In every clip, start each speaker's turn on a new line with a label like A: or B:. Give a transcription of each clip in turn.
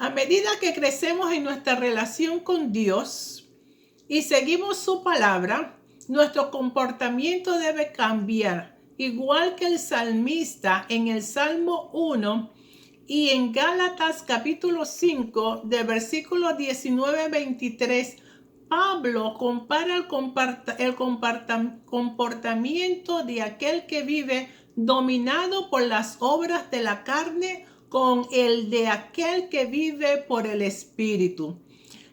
A: A medida que crecemos en nuestra relación con Dios y seguimos su palabra, nuestro comportamiento debe cambiar, igual que el salmista en el Salmo 1 y en Gálatas capítulo 5, de versículos 19-23, Pablo compara el comportamiento de aquel que vive dominado por las obras de la carne con el de aquel que vive por el Espíritu.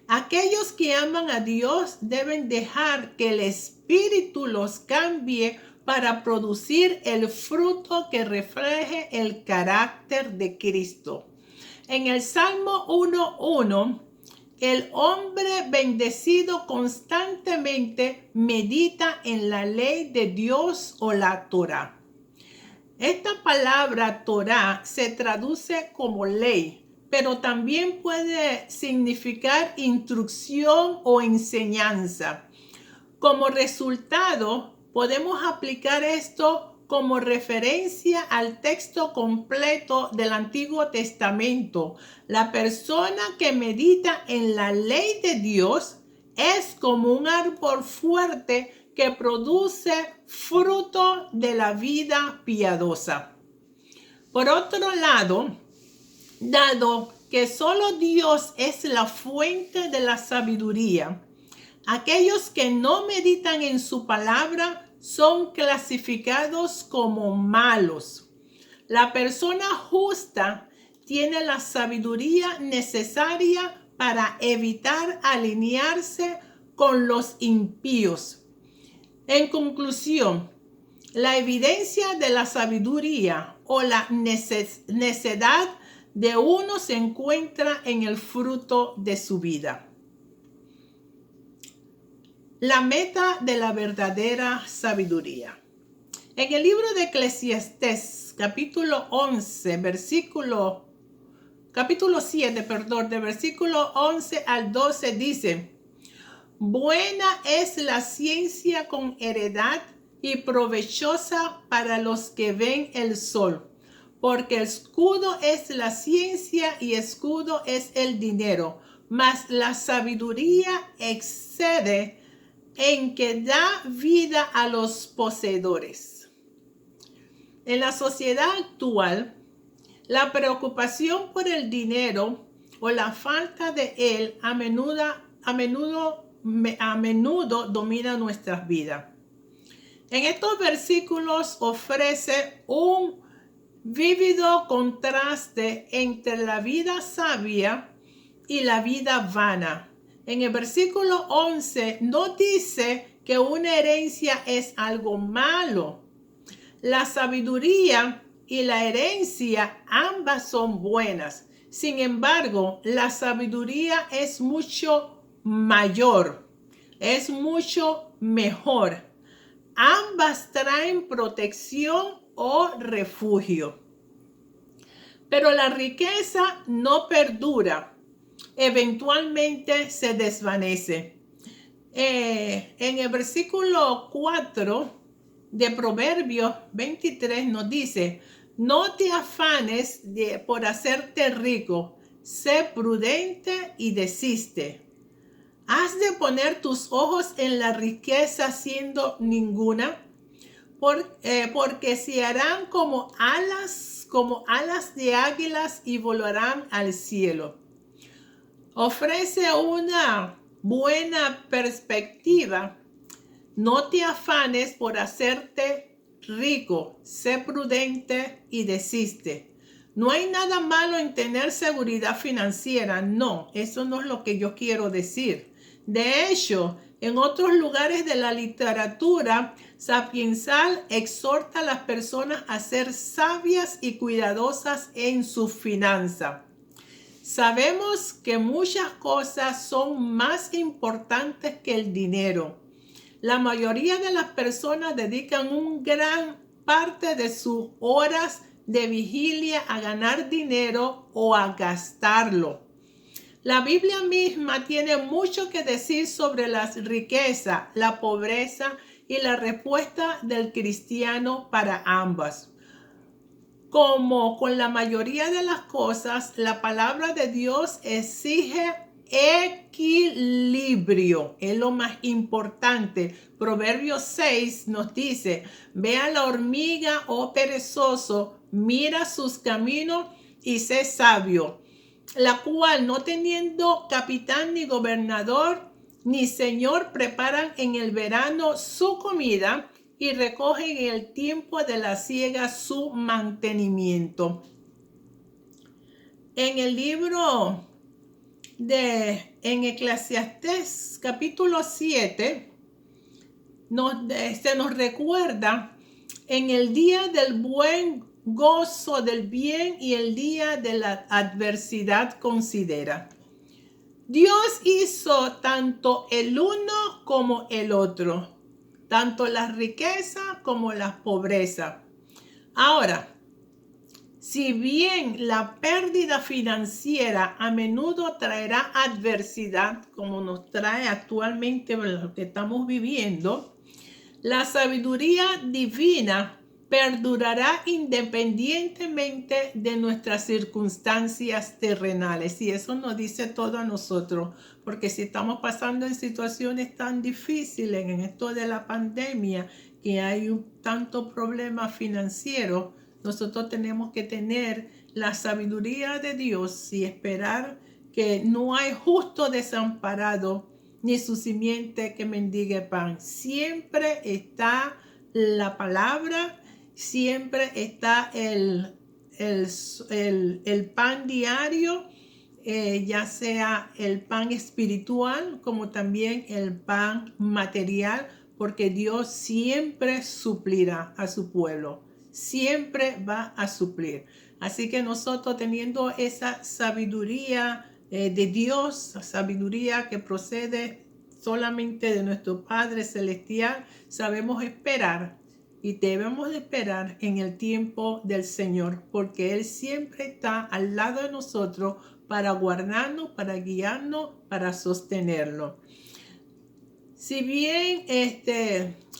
A: Aquellos que aman a Dios deben dejar que el Espíritu los cambie para producir el fruto que refleje el carácter de Cristo. En el Salmo 1:1, el hombre bendecido constantemente medita en la ley de Dios o la Torá. Esta palabra Torá se traduce como ley, pero también puede significar instrucción o enseñanza. Como resultado, podemos aplicar esto como referencia al texto completo del Antiguo Testamento. La persona que medita en la ley de Dios es como un árbol fuerte que produce fruto de la vida piadosa. Por otro lado, dado que solo Dios es la fuente de la sabiduría, aquellos que no meditan en su palabra son clasificados como malos. La persona justa tiene la sabiduría necesaria para evitar alinearse con los impíos. En conclusión, la evidencia de la sabiduría o la necedad de uno se encuentra en el fruto de su vida. La meta de la verdadera sabiduría. En el libro de Eclesiastés, capítulo 7, de versículo 11 al 12 dice: buena es la ciencia con heredad y provechosa para los que ven el sol, porque escudo es la ciencia y escudo es el dinero, mas la sabiduría excede en que da vida a los poseedores. En la sociedad actual, la preocupación por el dinero o la falta de él a menudo domina nuestras vidas. En estos versículos ofrece un vívido contraste entre la vida sabia y la vida vana. En el versículo 11 no dice que una herencia es algo malo. La sabiduría y la herencia ambas son buenas. Sin embargo, la sabiduría es mucho mayor, es mucho mejor. Ambas traen protección o refugio. Pero la riqueza no perdura. Eventualmente se desvanece. En el versículo 4 de Proverbios 23 nos dice: no te afanes por hacerte rico, sé prudente y desiste. ¿Has de poner tus ojos en la riqueza siendo ninguna? Porque se harán como alas de águilas y volarán al cielo. Ofrece una buena perspectiva. No te afanes por hacerte rico, sé prudente y desiste. No hay nada malo en tener seguridad financiera, no, eso no es lo que yo quiero decir. De hecho, en otros lugares de la literatura sapiensal exhorta a las personas a ser sabias y cuidadosas en su finanza. Sabemos que muchas cosas son más importantes que el dinero. La mayoría de las personas dedican una gran parte de sus horas de vigilia a ganar dinero o a gastarlo. La Biblia misma tiene mucho que decir sobre la riqueza, la pobreza y la respuesta del cristiano para ambas. Como con la mayoría de las cosas, la palabra de Dios exige equilibrio. Es lo más importante. Proverbios 6 nos dice: ve a la hormiga, oh perezoso, mira sus caminos y sé sabio, la cual, no teniendo capitán ni gobernador ni señor, preparan en el verano su comida y recogen en el tiempo de la siega su mantenimiento. En el libro en Eclesiastés capítulo 7 se nos recuerda: en el día del buen gozo del bien y el día de la adversidad considera. Dios hizo tanto el uno como el otro, tanto la riqueza como la pobreza. Ahora, si bien la pérdida financiera a menudo traerá adversidad, como nos trae actualmente lo que estamos viviendo, la sabiduría divina perdurará independientemente de nuestras circunstancias terrenales. Y eso nos dice todo a nosotros, porque si estamos pasando en situaciones tan difíciles en esto de la pandemia, que hay tanto problema financiero, nosotros tenemos que tener la sabiduría de Dios y esperar que no hay justo desamparado, ni su simiente que mendigue pan. Siempre está la palabra, siempre está el pan diario, ya sea el pan espiritual como también el pan material, porque Dios siempre suplirá a su pueblo, siempre va a suplir. Así que nosotros, teniendo esa sabiduría de Dios, sabiduría que procede solamente de nuestro Padre Celestial, sabemos esperar y debemos esperar en el tiempo del Señor, porque Él siempre está al lado de nosotros para guardarnos, para guiarnos, para sostenernos. Si bien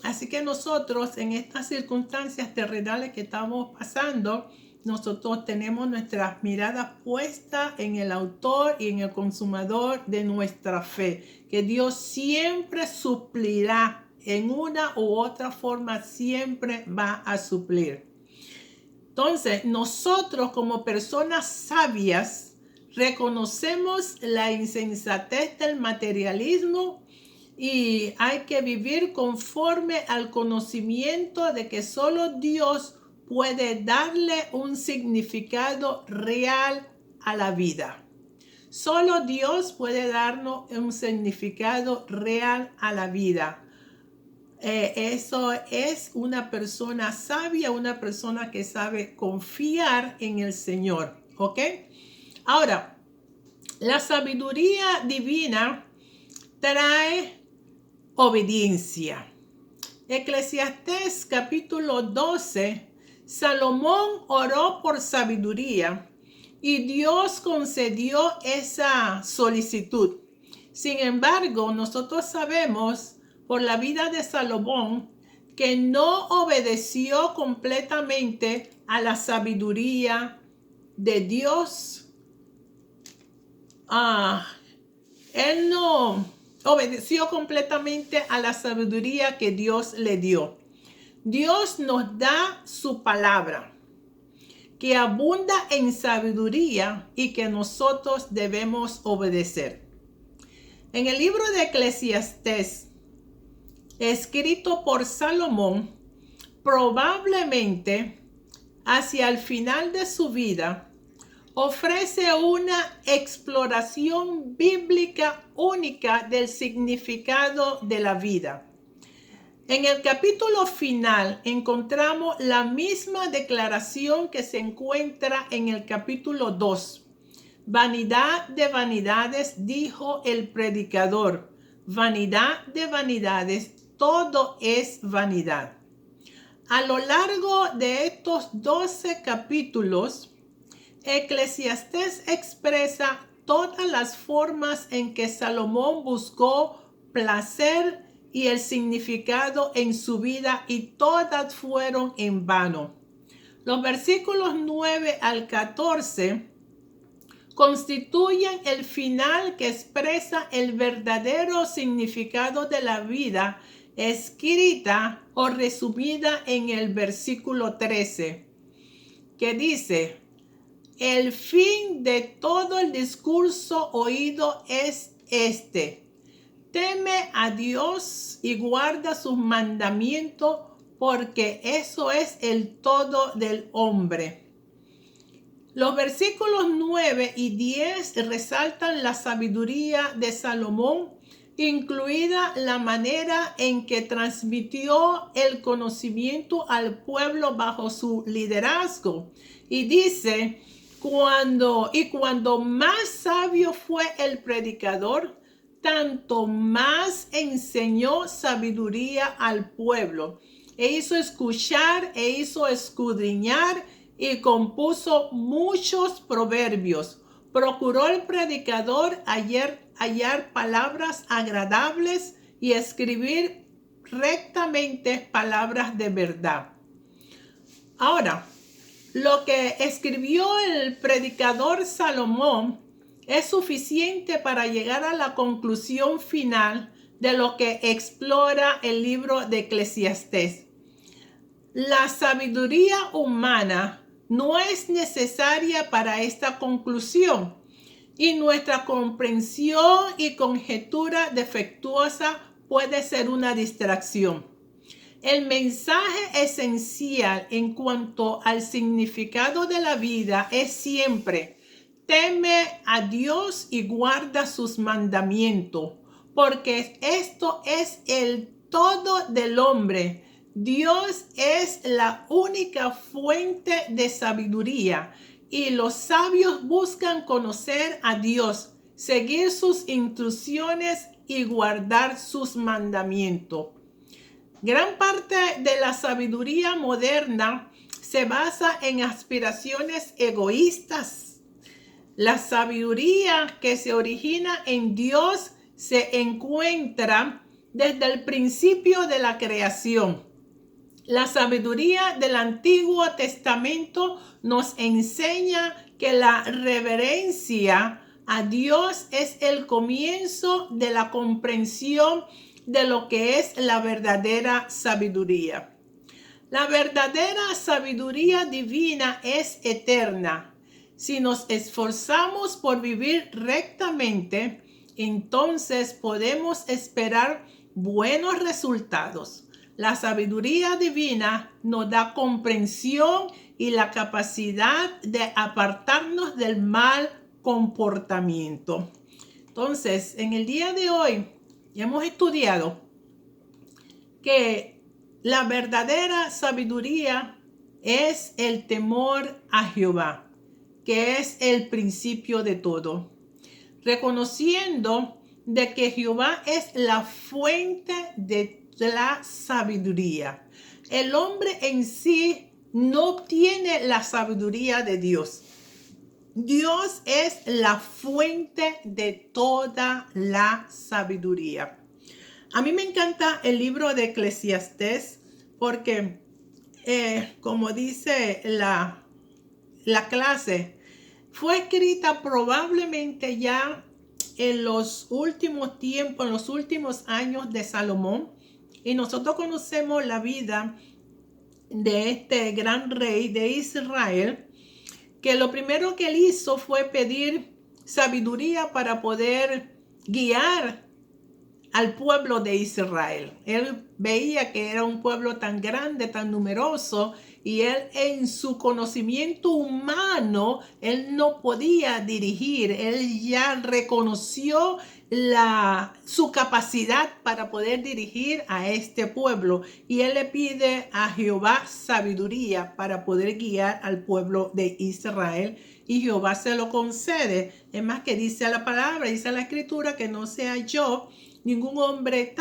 A: así que nosotros, en estas circunstancias terrenales que estamos pasando, nosotros tenemos nuestras miradas puestas en el autor y en el consumador de nuestra fe, que Dios siempre suplirá en una u otra forma, siempre va a suplir. Entonces, nosotros como personas sabias reconocemos la insensatez del materialismo y hay que vivir conforme al conocimiento de que solo Dios puede darle un significado real a la vida. Solo Dios puede darnos un significado real a la vida. Eso es una persona sabia, una persona que sabe confiar en el Señor. ¿Ok? Ahora, la sabiduría divina trae obediencia. Eclesiastés capítulo 12, Salomón oró por sabiduría y Dios concedió esa solicitud. Sin embargo, nosotros sabemos por la vida de Salomón que no obedeció completamente a la sabiduría de Dios. Él no obedeció completamente a la sabiduría que Dios le dio. Dios nos da su palabra, que abunda en sabiduría y que nosotros debemos obedecer. En el libro de Eclesiastés, escrito por Salomón, probablemente hacia el final de su vida, ofrece una exploración bíblica única del significado de la vida. En el capítulo final encontramos la misma declaración que se encuentra en el capítulo 2. Vanidad de vanidades, dijo el predicador. Vanidad de vanidades, todo es vanidad. A lo largo de estos 12 capítulos, Eclesiastés expresa todas las formas en que Salomón buscó placer y el significado en su vida, y todas fueron en vano. Los versículos 9 al 14 constituyen el final que expresa el verdadero significado de la vida escrita o resumida en el versículo 13, que dice: el fin de todo el discurso oído es este: teme a Dios y guarda sus mandamientos, porque eso es el todo del hombre. Los versículos 9 y 10 resaltan la sabiduría de Salomón, incluida la manera en que transmitió el conocimiento al pueblo bajo su liderazgo. Y dice: cuando más sabio fue el predicador, tanto más enseñó sabiduría al pueblo. E hizo escuchar, e hizo escudriñar, y compuso muchos proverbios. Procuró el predicador hallar palabras agradables y escribir rectamente palabras de verdad. Ahora, lo que escribió el predicador Salomón es suficiente para llegar a la conclusión final de lo que explora el libro de Eclesiastés. La sabiduría humana no es necesaria para esta conclusión, y nuestra comprensión y conjetura defectuosa puede ser una distracción. El mensaje esencial en cuanto al significado de la vida es siempre: teme a Dios y guarda sus mandamientos, porque esto es el todo del hombre. Dios es la única fuente de sabiduría, y los sabios buscan conocer a Dios, seguir sus instrucciones y guardar sus mandamientos. Gran parte de la sabiduría moderna se basa en aspiraciones egoístas. La sabiduría que se origina en Dios se encuentra desde el principio de la creación. La sabiduría del Antiguo Testamento nos enseña que la reverencia a Dios es el comienzo de la comprensión de lo que es la verdadera sabiduría. La verdadera sabiduría divina es eterna. Si nos esforzamos por vivir rectamente, entonces podemos esperar buenos resultados. La sabiduría divina nos da comprensión y la capacidad de apartarnos del mal comportamiento. Entonces, en el día de hoy hemos estudiado que la verdadera sabiduría es el temor a Jehová, que es el principio de todo. Reconociendo de que Jehová es la fuente de la sabiduría. El hombre en sí no obtiene la sabiduría de Dios. Dios es la fuente de toda la sabiduría. A mí me encanta el libro de Eclesiastés porque, como dice la clase, fue escrita probablemente ya en los últimos tiempos, en los últimos años de Salomón. Y nosotros conocemos la vida de este gran rey de Israel, que lo primero que él hizo fue pedir sabiduría para poder guiar al pueblo de Israel. Él veía que era un pueblo tan grande, tan numeroso, y él en su conocimiento humano, él no podía dirigir. Él ya reconoció su capacidad para poder dirigir a este pueblo, y él le pide a Jehová sabiduría para poder guiar al pueblo de Israel, y Jehová se lo concede. Es más, que dice la palabra, dice la escritura, que no sea yo ningún hombre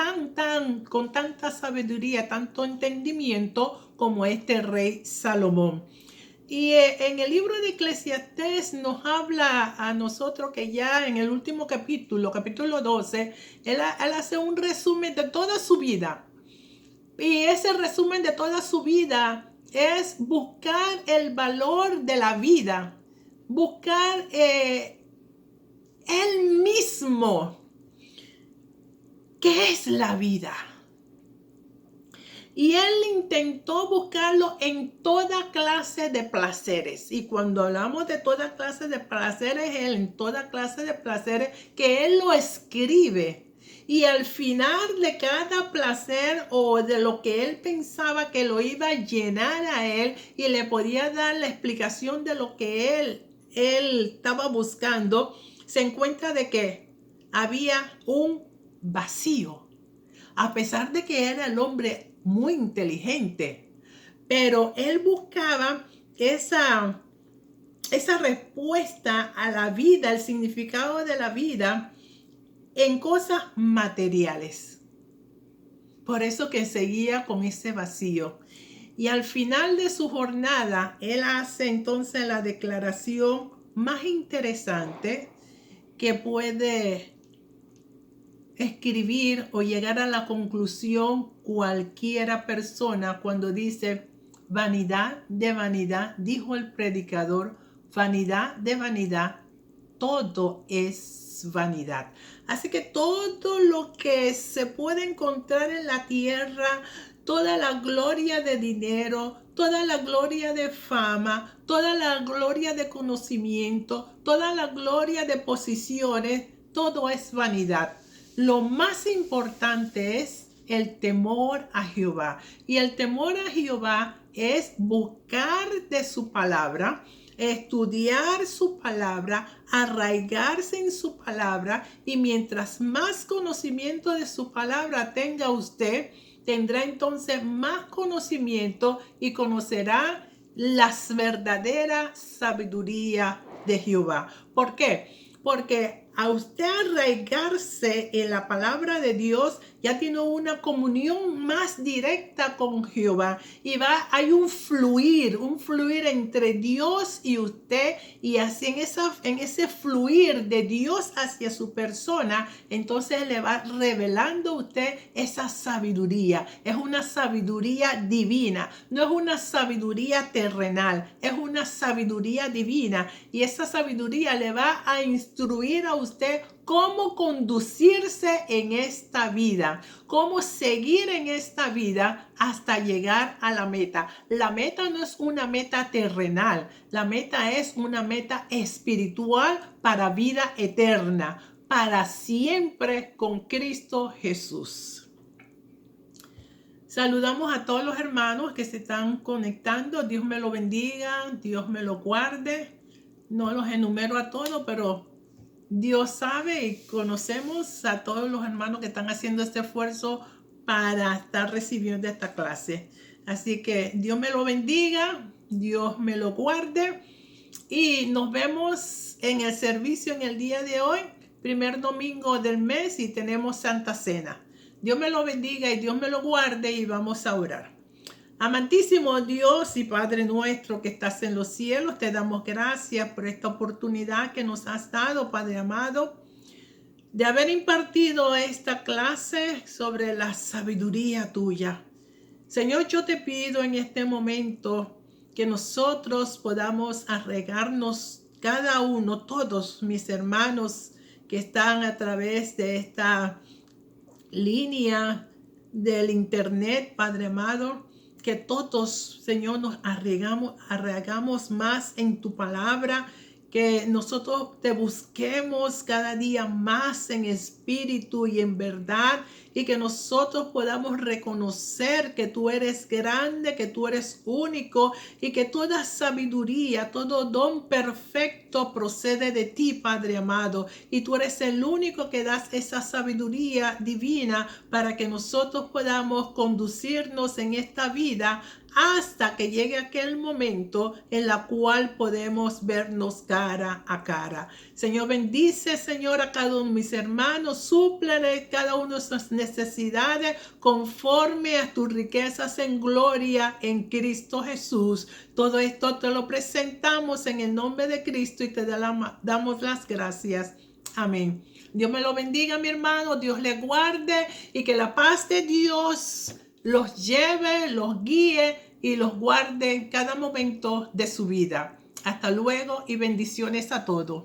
A: con tanta sabiduría, tanto entendimiento como este rey Salomón. Y en el libro de Eclesiastés nos habla a nosotros que ya en el último capítulo 12, él hace un resumen de toda su vida. Y ese resumen de toda su vida es buscar el valor de la vida, buscar él mismo. ¿Qué es la vida? Y él intentó buscarlo en toda clase de placeres. Y cuando hablamos de toda clase de placeres, él en toda clase de placeres que él lo escribe. Y al final de cada placer o de lo que él pensaba que lo iba a llenar a él y le podía dar la explicación de lo que él estaba buscando, se encuentra de que había un vacío. A pesar de que era el hombre muy inteligente, pero él buscaba esa respuesta a la vida, el significado de la vida en cosas materiales. Por eso que seguía con ese vacío. Y al final de su jornada, él hace entonces la declaración más interesante que puede escribir o llegar a la conclusión cualquiera persona cuando dice: vanidad de vanidad, dijo el predicador, vanidad de vanidad, todo es vanidad. Así que todo lo que se puede encontrar en la tierra, toda la gloria de dinero, toda la gloria de fama, toda la gloria de conocimiento, toda la gloria de posiciones, todo es vanidad. Lo más importante es el temor a Jehová. Y el temor a Jehová es buscar de su palabra, estudiar su palabra, arraigarse en su palabra, y mientras más conocimiento de su palabra tenga usted, tendrá entonces más conocimiento y conocerá la verdadera sabiduría de Jehová. ¿Por qué? Porque a usted arraigarse en la palabra de Dios, ya tiene una comunión más directa con Jehová. Y hay un fluir entre Dios y usted. Y así en ese fluir de Dios hacia su persona, entonces le va revelando a usted esa sabiduría. Es una sabiduría divina, no es una sabiduría terrenal, es una sabiduría divina. Y esa sabiduría le va a instruir a usted cómo conducirse en esta vida, cómo seguir en esta vida hasta llegar a la meta. La meta no es una meta terrenal, la meta es una meta espiritual para vida eterna, para siempre con Cristo Jesús. Saludamos a todos los hermanos que se están conectando. Dios me lo bendiga, Dios me lo guarde. No los enumero a todos, pero Dios sabe y conocemos a todos los hermanos que están haciendo este esfuerzo para estar recibiendo esta clase. Así que Dios me lo bendiga, Dios me lo guarde y nos vemos en el servicio en el día de hoy, primer domingo del mes, y tenemos Santa Cena. Dios me lo bendiga y Dios me lo guarde y vamos a orar. Amantísimo Dios y Padre nuestro que estás en los cielos, te damos gracias por esta oportunidad que nos has dado, Padre amado, de haber impartido esta clase sobre la sabiduría tuya. Señor, yo te pido en este momento que nosotros podamos arraigarnos cada uno, todos mis hermanos que están a través de esta línea del internet, Padre amado, que todos, Señor, nos arraigamos más en tu palabra, que nosotros te busquemos cada día más en espíritu y en verdad, y que nosotros podamos reconocer que tú eres grande, que tú eres único, y que toda sabiduría, todo don perfecto procede de ti, Padre amado, y tú eres el único que das esa sabiduría divina para que nosotros podamos conducirnos en esta vida hasta que llegue aquel momento en la cual podemos vernos cara a cara. Señor, bendice, Señor, a cada uno de mis hermanos, súplele cada uno de sus necesidades conforme a tus riquezas en gloria en Cristo Jesús. Todo esto te lo presentamos en el nombre de Cristo y te damos las gracias. Amén. Dios me lo bendiga, mi hermano, Dios le guarde y que la paz de Dios los lleve, los guíe y los guarde en cada momento de su vida. Hasta luego y bendiciones a todos.